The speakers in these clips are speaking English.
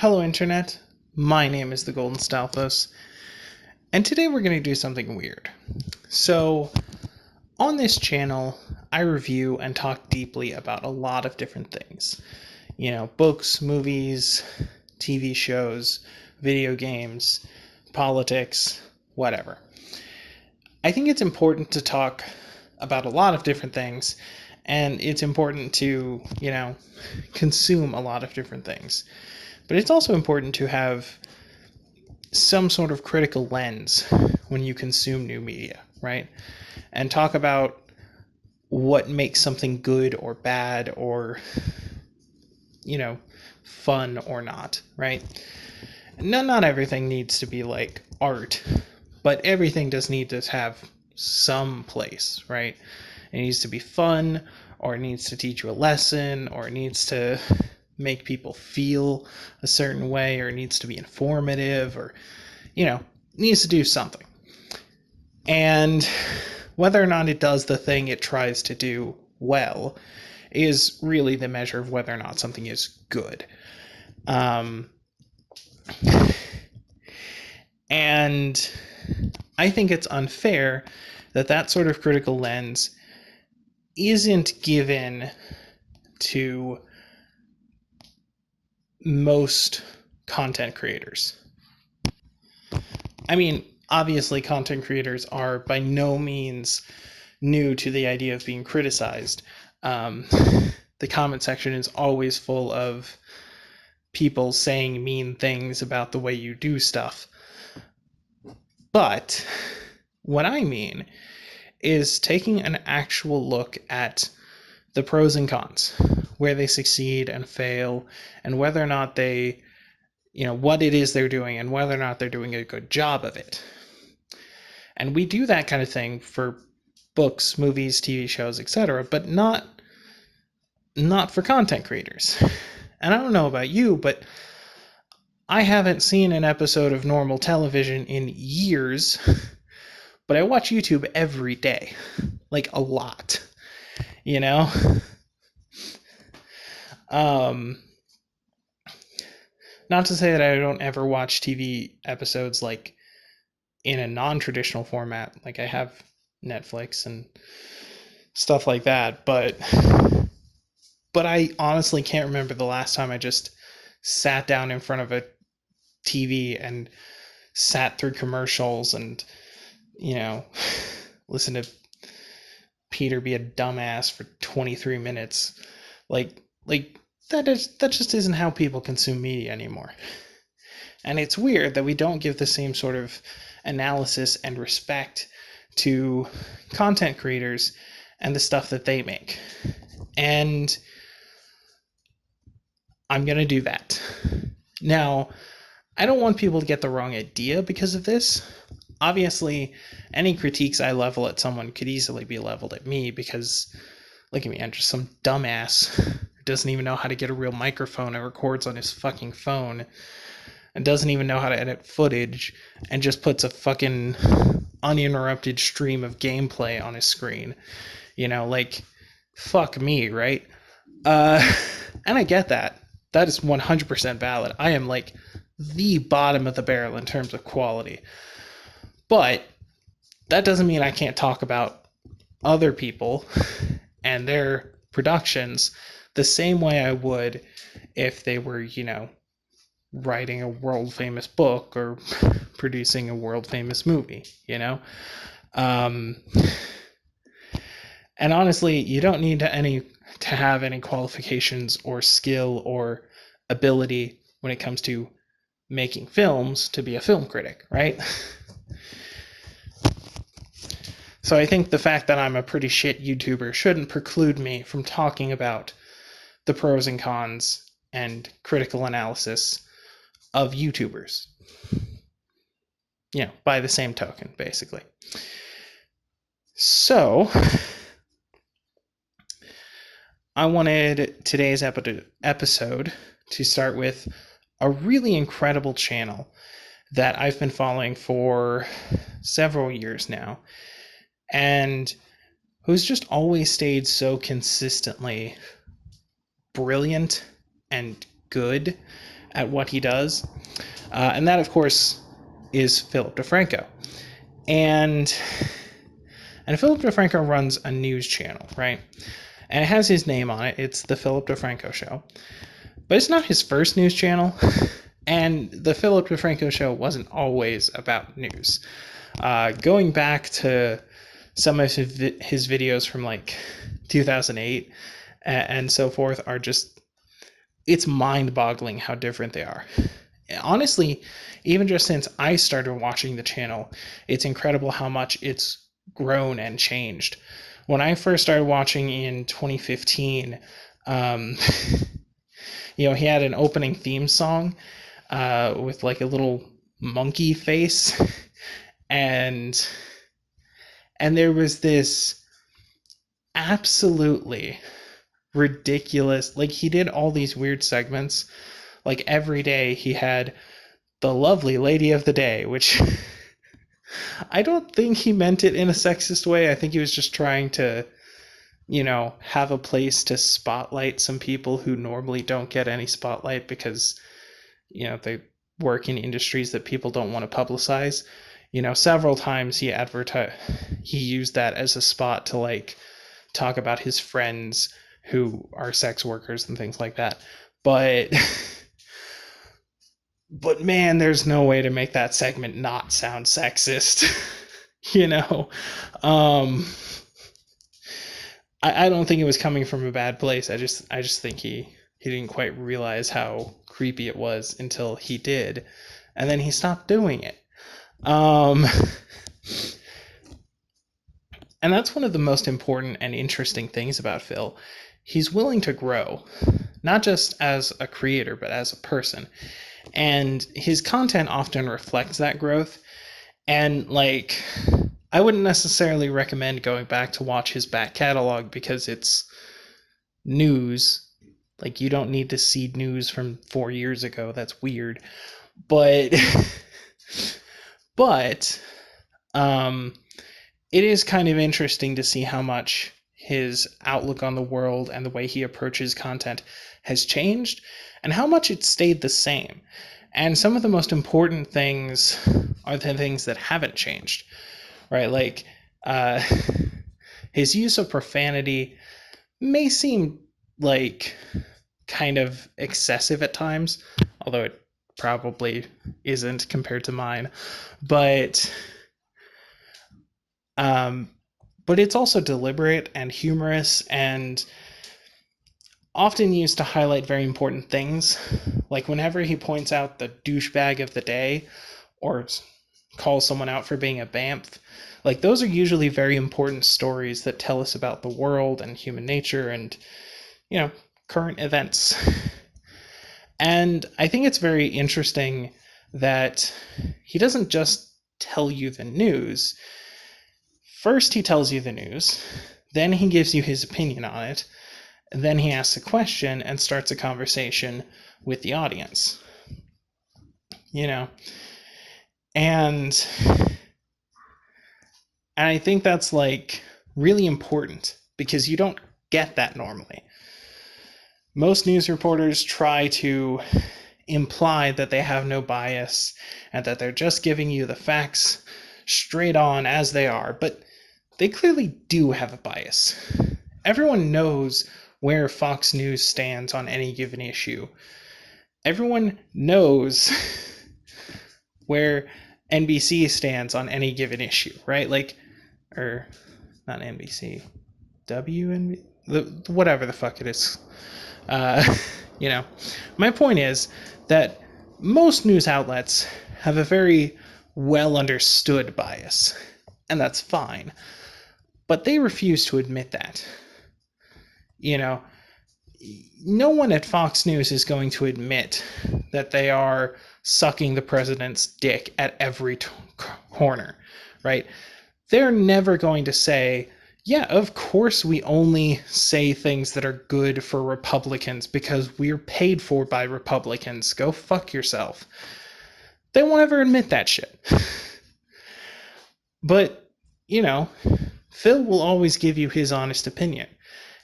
Hello Internet, my name is the Golden Stalfos, and today we're going to do something weird. So, on this channel, I review and talk deeply about a lot of different things. Books, movies, TV shows, video games, politics, whatever. I think it's important to talk about a lot of different things, and it's important to, consume a lot of different things. But it's also important to have some sort of critical lens when you consume new media, right? And talk about what makes something good or bad or, fun or not, right? Not everything needs to be like art, but everything does need to have some place, right? It needs to be fun, or it needs to teach you a lesson, or it needs to make people feel a certain way, or it needs to be informative, or needs to do something. And whether or not it does the thing it tries to do well is really the measure of whether or not something is good. And I think it's unfair that sort of critical lens isn't given to most content creators. I mean, obviously content creators are by no means new to the idea of being criticized. The comment section is always full of people saying mean things about the way you do stuff. But what I mean is taking an actual look at the pros and cons, where they succeed and fail, and whether or not they, what it is they're doing and whether or not they're doing a good job of it. And we do that kind of thing for books, movies, TV shows, etc., but not for content creators. And I don't know about you, but I haven't seen an episode of normal television in years, but I watch YouTube every day, like a lot, Not to say that I don't ever watch TV episodes like in a non-traditional format, like I have Netflix and stuff like that, but I honestly can't remember the last time I just sat down in front of a TV and sat through commercials and listen to Peter be a dumbass for 23 minutes. Like that just isn't how people consume media anymore. And it's weird that we don't give the same sort of analysis and respect to content creators and the stuff that they make. And I'm going to do that. Now, I don't want people to get the wrong idea because of this. Obviously, any critiques I level at someone could easily be leveled at me because, look at me, I'm just some dumbass who doesn't even know how to get a real microphone and records on his fucking phone and doesn't even know how to edit footage and just puts a fucking uninterrupted stream of gameplay on his screen. Fuck me, right? And I get that. That is 100% valid. I am like the bottom of the barrel in terms of quality. But that doesn't mean I can't talk about other people and their productions the same way I would if they were, writing a world famous book or producing a world famous movie, And honestly, you don't need to have any qualifications or skill or ability when it comes to making films to be a film critic, right? So I think the fact that I'm a pretty shit YouTuber shouldn't preclude me from talking about the pros and cons and critical analysis of YouTubers. By the same token, basically. So, I wanted today's episode to start with a really incredible channel that I've been following for several years now, and who's just always stayed so consistently brilliant and good at what he does. And that, of course, is Philip Defranco. And Philip Defranco runs a news channel, right? And it has his name on it. It's the Philip Defranco Show. But it's not his first news channel. And the Philip Defranco Show wasn't always about news. Going back to some of his videos from like 2008 and so forth are just, it's mind-boggling how different they are. Honestly, even just since I started watching the channel, it's incredible how much it's grown and changed. When I first started watching in 2015, he had an opening theme song with like a little monkey face, and there was this absolutely ridiculous, like, he did all these weird segments. Like, every day he had the lovely lady of the day, which I don't think he meant it in a sexist way. I think he was just trying to, have a place to spotlight some people who normally don't get any spotlight because, they work in industries that people don't want to publicize. Several times he used that as a spot to like talk about his friends who are sex workers and things like that. But man, there's no way to make that segment not sound sexist. I don't think it was coming from a bad place. I just think he didn't quite realize how creepy it was until he did, and then he stopped doing it. And that's one of the most important and interesting things about Phil. He's willing to grow, not just as a creator, but as a person. And his content often reflects that growth. And like, I wouldn't necessarily recommend going back to watch his back catalog because it's news. Like, you don't need to see news from 4 years ago. That's weird. But it is kind of interesting to see how much his outlook on the world and the way he approaches content has changed and how much it stayed the same. And some of the most important things are the things that haven't changed, right? Like, his use of profanity may seem like kind of excessive at times, although it probably isn't compared to mine. But it's also deliberate and humorous and often used to highlight very important things. Like whenever he points out the douchebag of the day or calls someone out for being a BAMF, like those are usually very important stories that tell us about the world and human nature and, current events. And I think it's very interesting that he doesn't just tell you the news. First, he tells you the news, then he gives you his opinion on it, and then he asks a question and starts a conversation with the audience. And I think that's like really important because you don't get that normally. Most news reporters try to imply that they have no bias and that they're just giving you the facts straight on as they are, but they clearly do have a bias. Everyone knows where Fox News stands on any given issue. Everyone knows where NBC stands on any given issue, right? Like, or not NBC, WNBC, whatever the fuck it is. My point is that most news outlets have a very well understood bias, and that's fine. But they refuse to admit that. No one at Fox News is going to admit that they are sucking the president's dick at every corner, right? They're never going to say, yeah, of course we only say things that are good for Republicans because we're paid for by Republicans. Go fuck yourself. They won't ever admit that shit. But, Phil will always give you his honest opinion.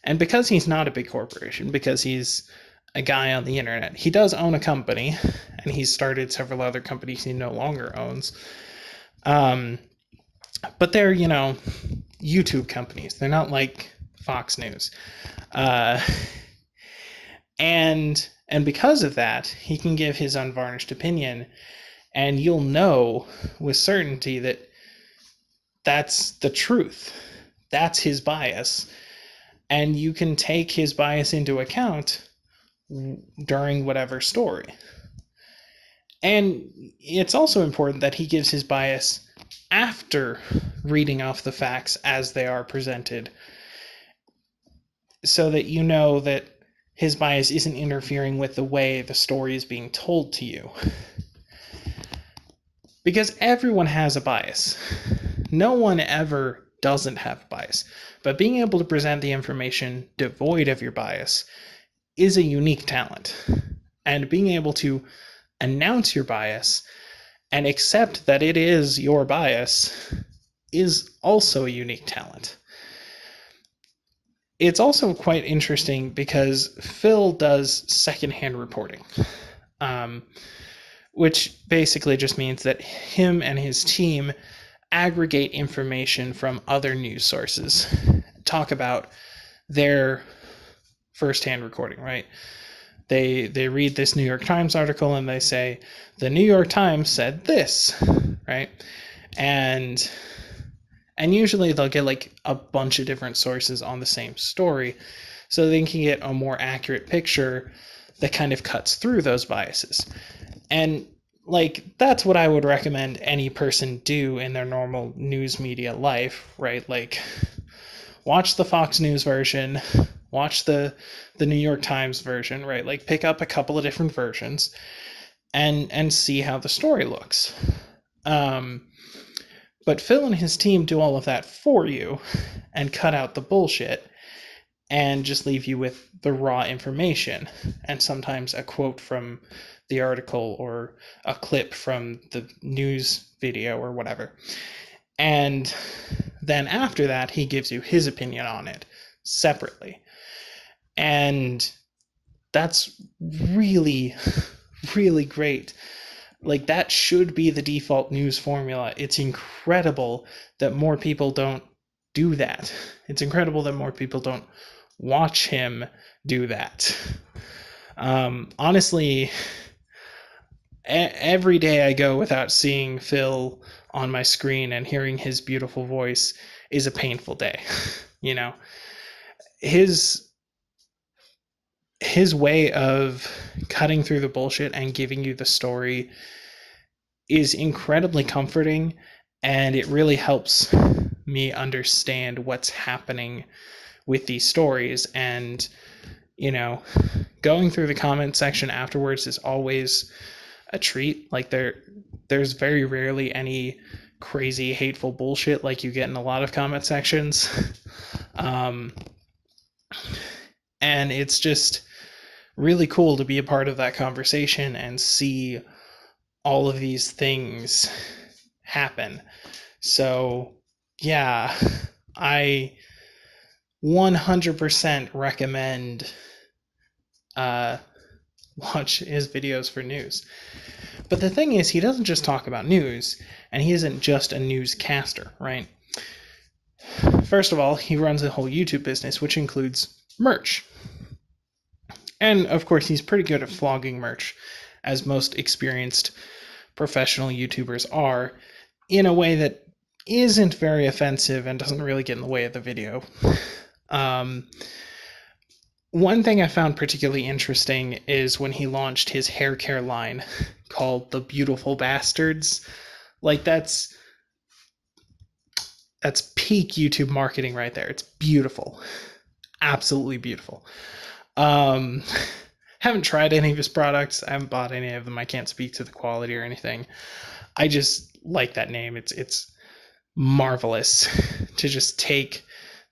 And because he's not a big corporation, because he's a guy on the internet. He does own a company, and he's started several other companies he no longer owns. But they're, YouTube companies. They're not like Fox News. And because of that, he can give his unvarnished opinion, and you'll know with certainty that that's the truth. That's his bias. And you can take his bias into account during whatever story. And it's also important that he gives his bias after reading off the facts as they are presented, so that you know that his bias isn't interfering with the way the story is being told to you. Because everyone has a bias. No one ever doesn't have a bias. But being able to present the information devoid of your bias is a unique talent. And being able to announce your bias and accept that it is your bias is also a unique talent. It's also quite interesting because Phil does secondhand reporting, which basically just means that him and his team aggregate information from other news sources, talk about their firsthand recording, right? They read this New York Times article and they say, the New York Times said this, right? And usually they'll get like a bunch of different sources on the same story, so they can get a more accurate picture that kind of cuts through those biases. And like, that's what I would recommend any person do in their normal news media life, right? Like, watch the Fox News version, watch the New York Times version, right? Like, pick up a couple of different versions and see how the story looks. But Phil and his team do all of that for you and cut out the bullshit and just leave you with the raw information, and sometimes a quote from the article or a clip from the news video or whatever. And then after that, he gives you his opinion on it separately. And that's really, really great. Like, that should be the default news formula. It's incredible that more people don't do that. It's incredible that more people don't watch him do that. Honestly, every day I go without seeing Phil on my screen and hearing his beautiful voice is a painful day. His way of cutting through the bullshit and giving you the story is incredibly comforting, and it really helps me understand what's happening with these stories. And going through the comment section afterwards is always a treat. Like, there's very rarely any crazy hateful bullshit like you get in a lot of comment sections. And it's just really cool to be a part of that conversation and see all of these things happen. So yeah, I 100% recommend watch his videos for news. But the thing is, he doesn't just talk about news, and he isn't just a newscaster, right? First of all, he runs a whole YouTube business, which includes merch. And of course, he's pretty good at flogging merch, as most experienced professional YouTubers are, in a way that isn't very offensive and doesn't really get in the way of the video. One thing I found particularly interesting is when he launched his hair care line called The Beautiful Bastards. Like, that's peak YouTube marketing right there. It's beautiful. Absolutely beautiful. Haven't tried any of his products. I haven't bought any of them. I can't speak to the quality or anything. I just like that name. It's marvelous to just take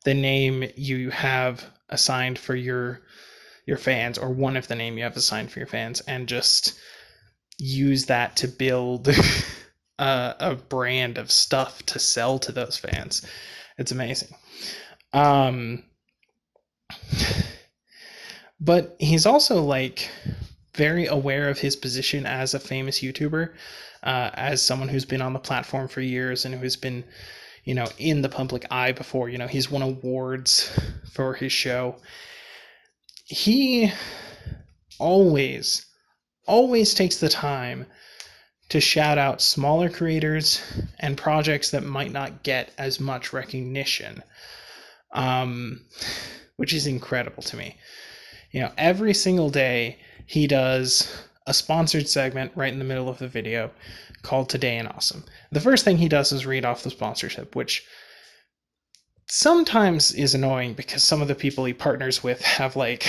the name you have assigned for your fans, or one of the name you have assigned for your fans, and just use that to build a brand of stuff to sell to those fans. It's amazing. But he's also like very aware of his position as a famous YouTuber, as someone who's been on the platform for years and who's been, in the public eye before. He's won awards for his show. He always, always takes the time to shout out smaller creators and projects that might not get as much recognition, which is incredible to me. Every single day he does a sponsored segment right in the middle of the video called Today in Awesome. The first thing he does is read off the sponsorship, which sometimes is annoying because some of the people he partners with have like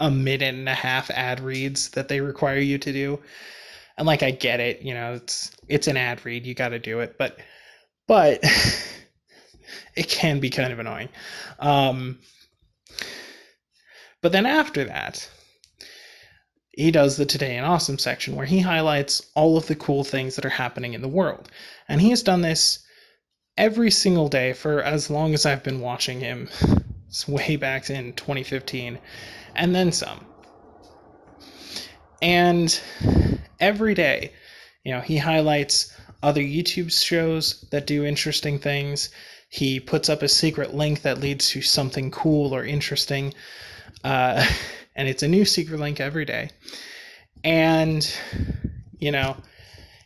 a minute and a half ad reads that they require you to do. And like, I get it, it's an ad read, you got to do it, but it can be kind of annoying. But then after that, he does the Today in Awesome section where he highlights all of the cool things that are happening in the world. And he has done this every single day for as long as I've been watching him. It's way back in 2015, and then some. And every day, he highlights other YouTube shows that do interesting things. He puts up a secret link that leads to something cool or interesting. And it's a new secret link every day. And,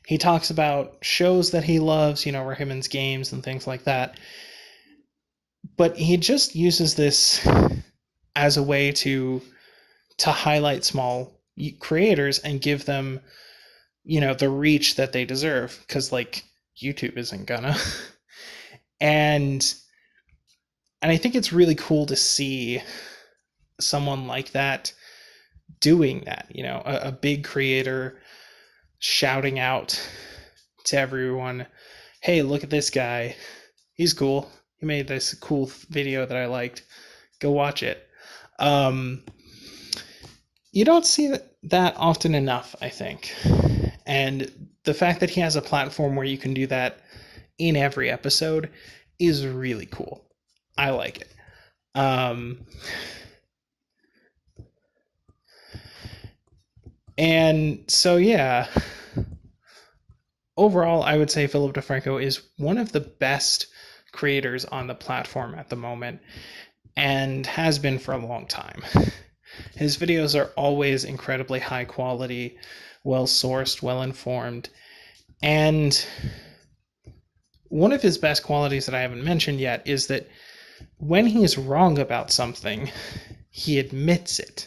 he talks about shows that he loves, recommends games and things like that. But he just uses this as a way to highlight small creators and give them, the reach that they deserve, because like YouTube isn't gonna. and I think it's really cool to see someone like that doing that, a big creator shouting out to everyone, hey, look at this guy, he's cool, he made this cool video that I liked, go watch it. You don't see that often enough, I think. And the fact that he has a platform where you can do that in every episode is really cool. I like it. And so, yeah, overall, I would say Philip Defranco is one of the best creators on the platform at the moment, and has been for a long time. His videos are always incredibly high quality, well sourced, well informed, and one of his best qualities that I haven't mentioned yet is that when he's wrong about something, he admits it.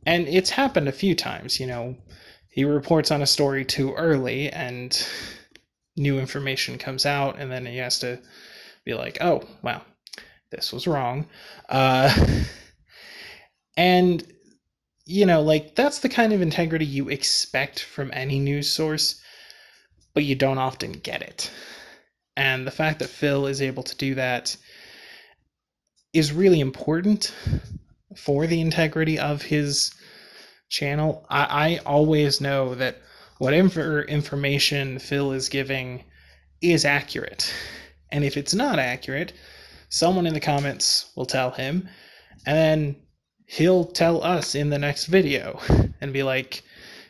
And it's happened a few times, he reports on a story too early and new information comes out, and then he has to be like, oh, wow, this was wrong. And, that's the kind of integrity you expect from any news source, but you don't often get it. And the fact that Phil is able to do that is really important for the integrity of his channel. I always know that whatever information Phil is giving is accurate. And if it's not accurate, someone in the comments will tell him, and then he'll tell us in the next video and be like,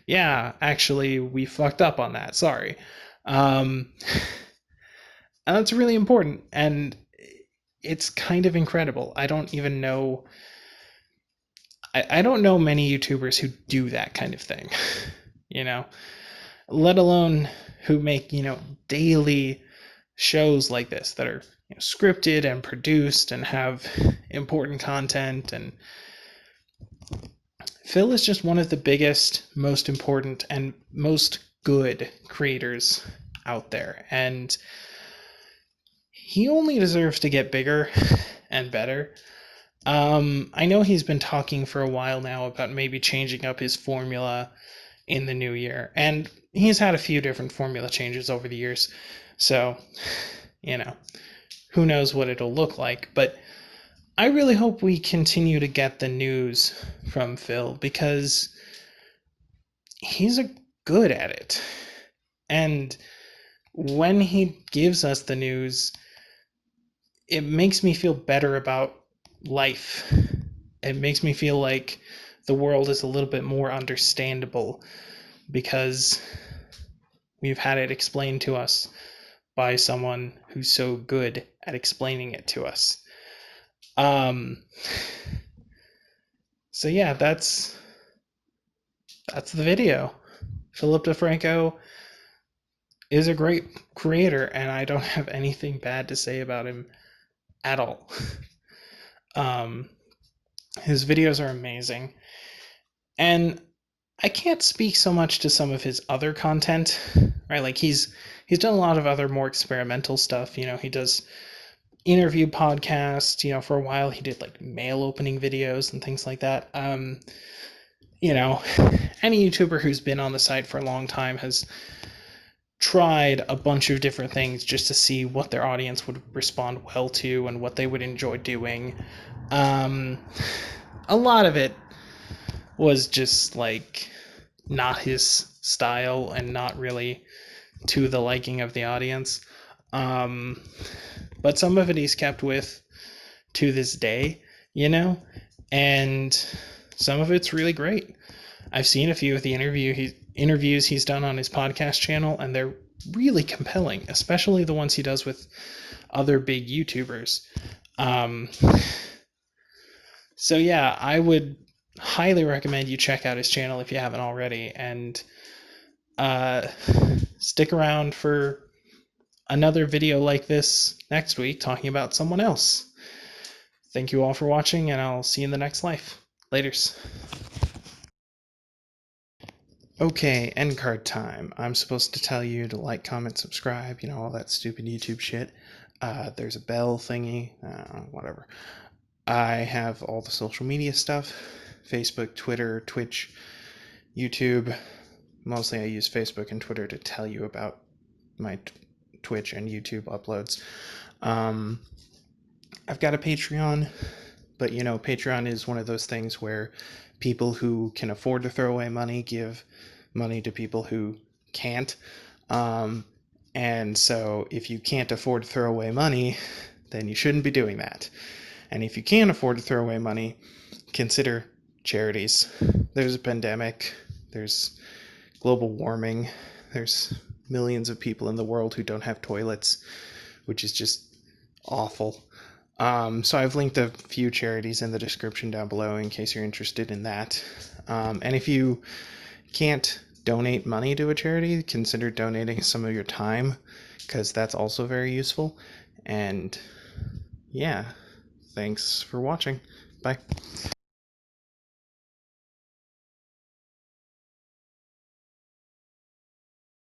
yeah, actually, we fucked up on that. Sorry. And that's really important. And it's kind of incredible. I don't even know. I don't know many YouTubers who do that kind of thing, let alone who make, daily shows like this that are scripted and produced and have important content. And Phil is just one of the biggest, most important, and most good creators out there. And he only deserves to get bigger and better. I know he's been talking for a while now about maybe changing up his formula in the new year, and he's had a few different formula changes over the years, so, who knows what it'll look like, but I really hope we continue to get the news from Phil, because he's good at it, and when he gives us the news, it makes me feel better about life it makes me feel like the world is a little bit more understandable because we've had it explained to us by someone who's so good at explaining it to us. So yeah, that's the video. Philip Defranco is a great creator, and I don't have anything bad to say about him at all. His videos are amazing, and I can't speak so much to some of his other content, right? Like he's done a lot of other more experimental stuff. You know, he does interview podcasts. You know, for a while he did like mail opening videos and things like that. You know, any YouTuber who's been on the site for a long time has tried a bunch of different things just to see what their audience would respond well to and what they would enjoy doing. A lot of it was just like not his style and not really to the liking of the audience. But some of it he's kept with to this day, you know, and some of it's really great. I've seen a few of the interviews he's done on his podcast channel, and they're really compelling, especially the ones he does with other big YouTubers. So yeah, I would highly recommend you check out his channel if you haven't already, and stick around for another video like this next week talking about someone else. Thank you all for watching, and I'll see you in the next life. Laters. Okay, end card time. I'm supposed to tell you to like, comment, subscribe, you know, all that stupid YouTube shit. There's a bell thingy, whatever. I have all the social media stuff: Facebook, Twitter, Twitch, YouTube. Mostly I use Facebook and Twitter to tell you about my Twitch and YouTube uploads. I've got a Patreon, but you know, Patreon is one of those things where people who can afford to throw away money give money to people who can't. And so if you can't afford to throw away money, then you shouldn't be doing that. And if you can afford to throw away money, consider charities. There's a pandemic, there's global warming, there's millions of people in the world who don't have toilets, which is just awful. So I've linked a few charities in the description down below in case you're interested in that. And if you can't donate money to a charity, consider donating some of your time, because that's also very useful. And yeah, thanks for watching. Bye.